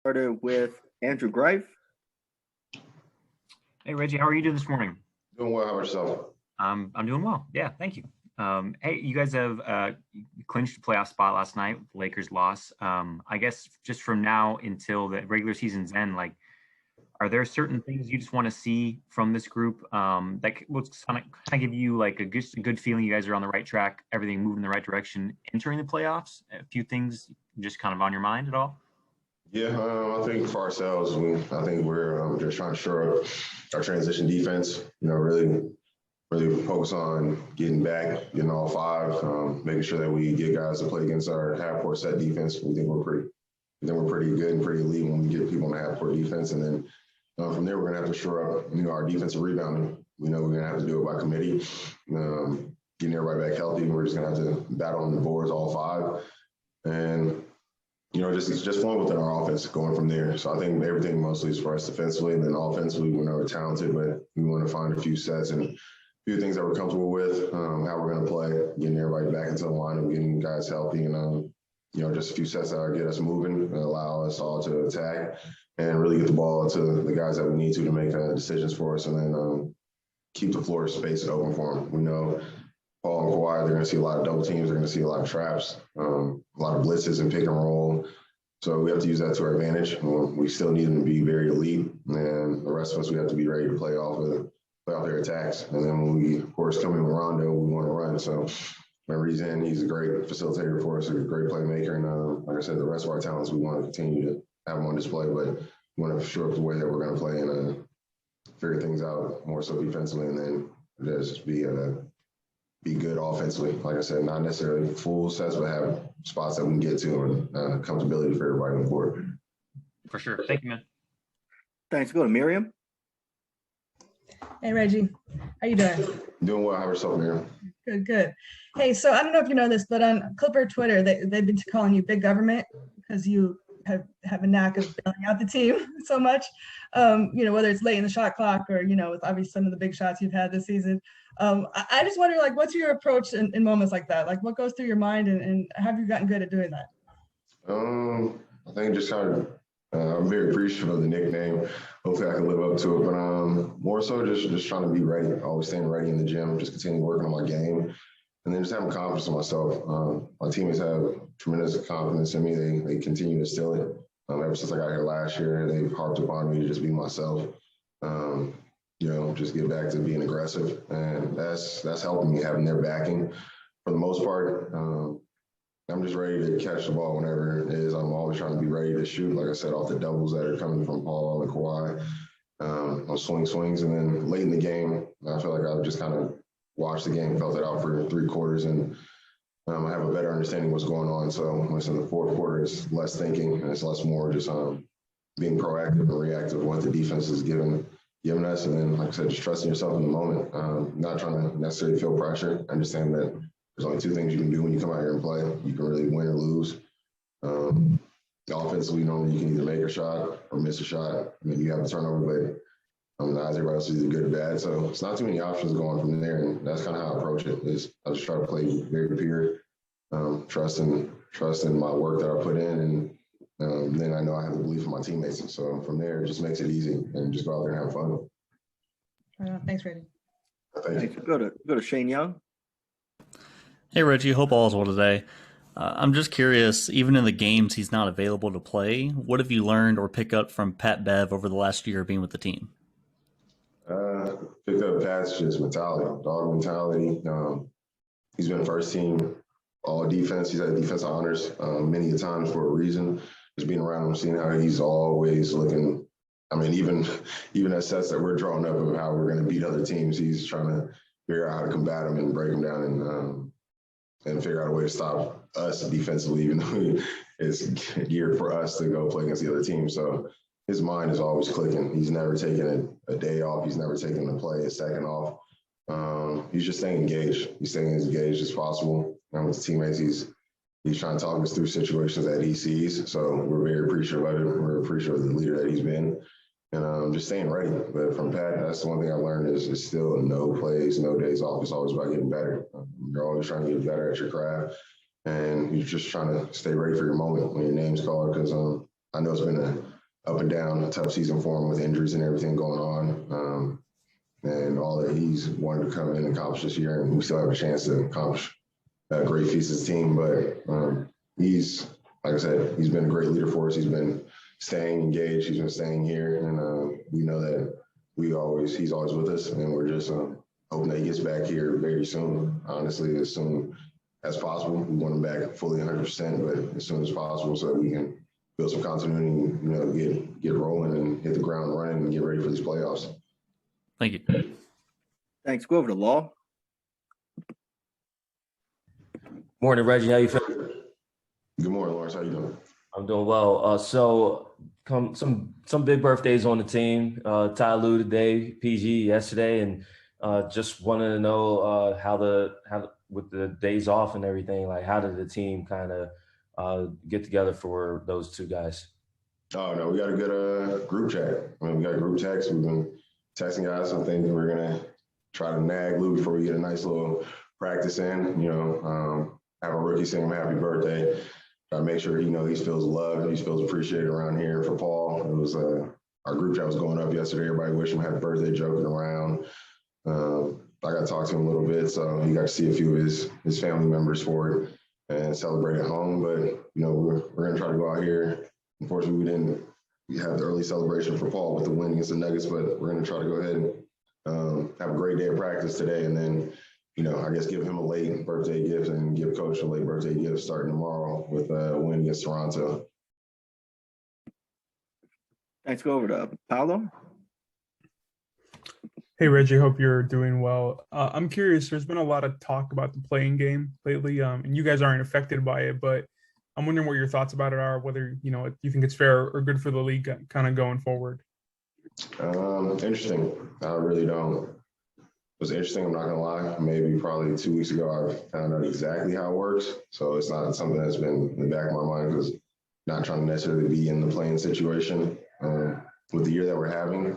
Started with Andrew Greif. Hey, Reggie, how are you doing this morning? Doing well. How about yourself? I'm doing well. Yeah, thank you. Hey, you guys have clinched a playoff spot last night with the Lakers loss. I guess just from now until the regular season's end, like, are there certain things you just want to see from this group that will kind of give you like a good feeling you guys are on the right track, everything moving in the right direction entering the playoffs? A few things just kind of on your mind at all? Yeah, I think for ourselves, I think we're just trying to shore up our transition defense. Really focus on getting back, getting all five, making sure that we get guys to play against our half-court set defense. We think we're pretty good and pretty elite when we get people in the half-court defense, and then from there we're gonna have to shore up, our defensive rebounding. We know we're gonna have to do it by committee, getting everybody back healthy. We're just gonna have to battle on the boards, all five, and just flowing within our offense, going from there. So I think everything mostly is for us defensively, and then offensively, we know we're talented, but we want to find a few sets and a few things that we're comfortable with, how we're going to play, getting everybody back into the lineup, getting guys healthy, and just a few sets that get us moving and allow us all to attack and really get the ball to the guys that we need to make decisions for us, and then keep the floor space open for them. We know Paul and Kawhi, they're going to see a lot of double teams. They're going to see a lot of traps, a lot of blitzes and pick and roll. So we have to use that to our advantage. We still need them to be very elite, and the rest of us, we have to be ready to play off their attacks. And then when we, of course, come in with Rondo, we want to run. So whenever he's in, he's a great facilitator for us, a great playmaker. And like I said, the rest of our talents, we want to continue to have them on display, but we want to shore up the way that we're going to play and figure things out more so defensively, and then just be good offensively. Like I said, not necessarily full sets, but have spots that we can get to and comfortability for everybody on the court. For sure. Thank you, man. Thanks. Go to Miriam. Hey, Reggie. How you doing? Doing well. How about yourself, Miriam? Good. Hey, so I don't know if you know this, but on Clipper Twitter, they've been calling you big government because you have a knack of bailing out the team so much, whether it's late in the shot clock or, with obviously some of the big shots you've had this season. I just wonder, like, what's your approach in moments like that? Like, what goes through your mind, and have you gotten good at doing that? I think just kind of, I'm very appreciative of the nickname. Hopefully I can live up to it, but more so just trying to be ready, always staying ready in the gym, just continue working on my game, and then just having confidence in myself. My teammates have tremendous confidence in me. They continue to instill it. Ever since I got here last year, they've harped upon me to just be myself. Just get back to being aggressive, and that's helping me, having their backing for the most part. I'm just ready to catch the ball whenever it is. I'm always trying to be ready to shoot, like I said, off the doubles that are coming from Paul and Kawhi, on swings. And then late in the game, I feel like I've just kind of watched the game, felt it out for 3 quarters, and I have a better understanding what's going on. So when it's in the fourth quarter, it's less thinking, and it's less more just being proactive and reactive, what the defense is giving us. And then, like I said, just trusting yourself in the moment, not trying to necessarily feel pressure. Understand that there's only 2 things you can do when you come out here and play. You can really win or lose. Offensively, normally you can either make a shot or miss a shot. I mean, you have a turnover, but not everybody else is either good or bad. So it's not too many options going from there, and that's kind of how I approach it. I just try to play very pure, trust in my work that I put in, and then I know I have the belief in my teammates. And so from there, it just makes it easy, and just go out there and have fun. Thanks, Reggie. Thanks. Go to Shane Young. Hey, Reggie. Hope all is well today. I'm just curious, even in the games he's not available to play, what have you learned or picked up from Pat Bev over the last year being with the team? Picked up Pat's just mentality, dog mentality. He's been first team all defense. He's had defense honors many times for a reason. Just being around him, seeing how he's always looking. I mean, even at sets that we're drawing up of how we're going to beat other teams, he's trying to figure out how to combat them and break them down and figure out a way to stop us defensively, even though it's geared for us to go play against the other team. So his mind is always clicking. He's never taken a day off. He's never taken a play a second off. He's just staying engaged. He's staying as engaged as possible. And with his teammates, he's trying to talk us through situations that he sees. So we're very appreciative of him. We're appreciative of the leader that he's been. And just staying ready. But from Pat, that's the one thing I learned is still no plays, no days off. It's always about getting better. You're always trying to get better at your craft. And you're just trying to stay ready for your moment when your name's called. Because I know it's been up and down, a tough season for him with injuries and everything going on. And all that he's wanted to come in and accomplish this year, and we still have a chance to accomplish a great feat as a team. But he's, like I said, he's been a great leader for us. He's been staying engaged. He's been staying here, and we know that he's always with us, and we're just hoping that he gets back here very soon. Honestly, as soon as possible. We want him back fully 100%, but as soon as possible, so that we can build some continuity, get rolling and hit the ground running and get ready for these playoffs. Thank you. Thanks. Go over to Law. Morning, Reggie. How you feeling? Good morning, Lawrence. How you doing? I'm doing well. So some big birthdays on the team. Ty Lue today, PG yesterday, and just wanted to know how with the days off and everything, like how did the team kind of get together for those two guys? Oh no, we got a good group chat. I mean, we got a group text. We've been texting guys. I think we're gonna try to nag Lou before we get a nice little practice in. Have a rookie sing him happy birthday. Try to make sure he feels loved, he feels appreciated around here. For Paul, it was our group chat was going up yesterday. Everybody wishing him happy birthday, joking around. I got to talk to him a little bit, so he got to see a few of his family members for it and celebrate at home. But we're gonna try to go out here. Unfortunately, we have the early celebration for Paul with the win against the Nuggets, but we're gonna try to go ahead and have a great day of practice today, and then I guess give him a late birthday gift and give Coach a late birthday gift starting tomorrow with a win against Toronto. Thanks. Go over to Paolo. Hey, Reggie, hope you're doing well. I'm curious, there's been a lot of talk about the playing game lately, and you guys aren't affected by it, but I'm wondering what your thoughts about it are, whether, you think it's fair or good for the league kind of going forward. Interesting. I really don't. It was interesting, I'm not going to lie. Maybe probably 2 weeks ago, I found out exactly how it works. So it's not something that's been in the back of my mind because not trying to necessarily be in the playing situation. With the year that we're having,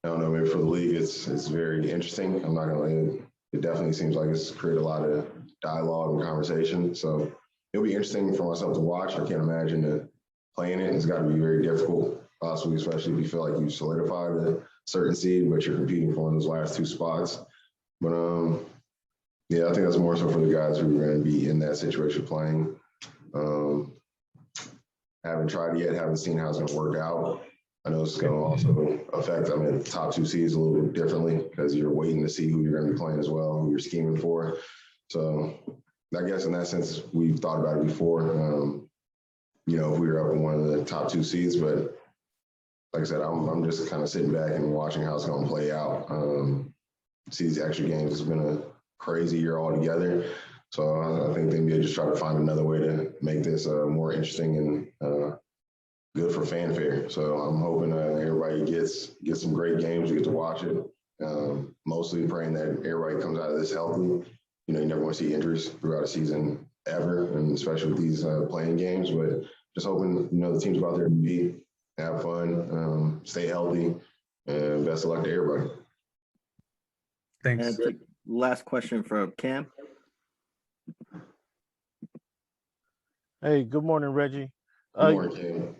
I don't know, maybe for the league, it's very interesting. I'm not going to, it definitely seems like it's created a lot of dialogue and conversation. So it'll be interesting for myself to watch. I can't imagine playing it. It's got to be very difficult, possibly, especially if you feel like you solidified a certain seed, but you're competing for those last two spots. But yeah, I think that's more so for the guys who are going to be in that situation playing. Haven't tried it yet, haven't seen how it's going to work out. I know it's going to also affect, the top two seeds a little bit differently because you're waiting to see who you're going to be playing as well, who you're scheming for. So I guess in that sense, we've thought about it before, if we were up in one of the top two seeds, but like I said, I'm just kind of sitting back and watching how it's going to play out. See these extra games. It's been a crazy year altogether. So I think the NBA just try to find another way to make this more interesting and good for fanfare. So I'm hoping everybody gets some great games. You get to watch it. Mostly praying that everybody comes out of this healthy. You never want to see injuries throughout a season ever, and especially with these playing games. But just hoping, the teams go out there to compete, have fun, stay healthy, and best of luck to everybody. Thanks. And the last question for Cam. Hey, good morning, Reggie. Good morning,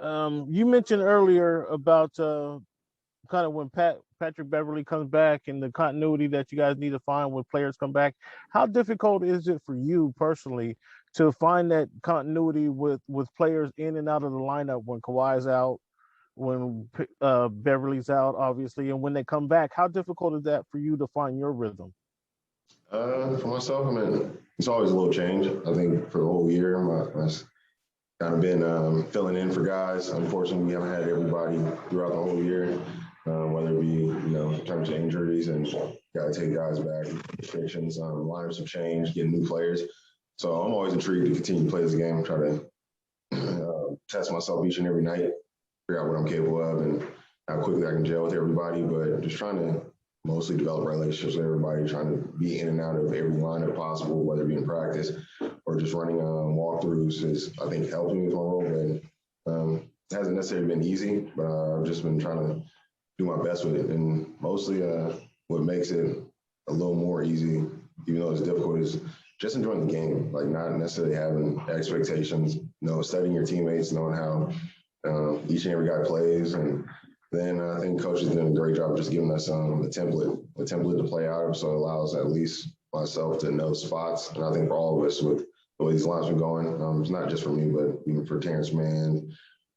Cam. You mentioned earlier about kind of when Patrick Beverley comes back and the continuity that you guys need to find when players come back. How difficult is it for you personally to find that continuity with players in and out of the lineup when Kawhi's out, when Beverly's out, obviously, and when they come back? How difficult is that for you to find your rhythm? For myself, it's always a little change. I think for the whole year, I've kind of been filling in for guys. Unfortunately, we haven't had everybody throughout the whole year, whether it be, in terms of injuries and got to take guys back, restrictions, lineups have changed, getting new players. So I'm always intrigued to continue to play this game, try to test myself each and every night, figure out what I'm capable of and how quickly I can gel with everybody, but just trying to mostly develop relationships with everybody, trying to be in and out of every lineup possible, whether it be in practice or just running walkthroughs is, I think, helped me with my role. But it hasn't necessarily been easy, but I've just been trying to do my best with it. And mostly what makes it a little more easy, even though it's difficult, is just enjoying the game, like not necessarily having expectations, studying your teammates, knowing how each and every guy plays. And then I think coach is doing a great job of just giving us a template to play out of, so it allows at least myself to know spots. And I think for all of us, with the way these lines are going, it's not just for me, but even for Terrence Mann,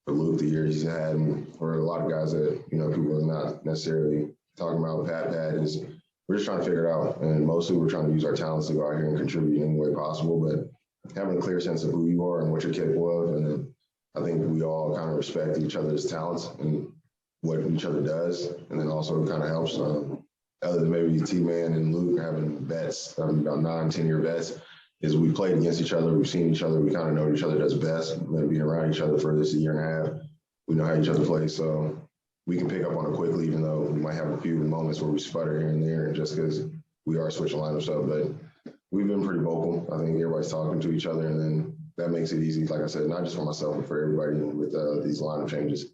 for Luke, the year he's had, and for a lot of guys that, people are not necessarily talking about. Pat is, we're just trying to figure it out. And mostly we're trying to use our talents to go out here and contribute in any way possible, but having a clear sense of who you are and what you're capable of. And then I think we all kind of respect each other's talents and what each other does. And then also kind of helps, other than maybe T-Man and Luke having vets, about 9-10-year vets, is we played against each other. We've seen each other. We kind of know what each other does best. Being around each other for this a year and a half, we know how each other plays. So we can pick up on it quickly, even though we might have a few moments where we sputter here and there, just because we are switching lineups up. But we've been pretty vocal. I think everybody's talking to each other, and then that makes it easy, like I said, not just for myself, but for everybody with these lineup changes.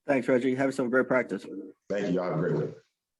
Thanks, Reggie. Have yourself a great practice. Thank you. Y'all have a great one.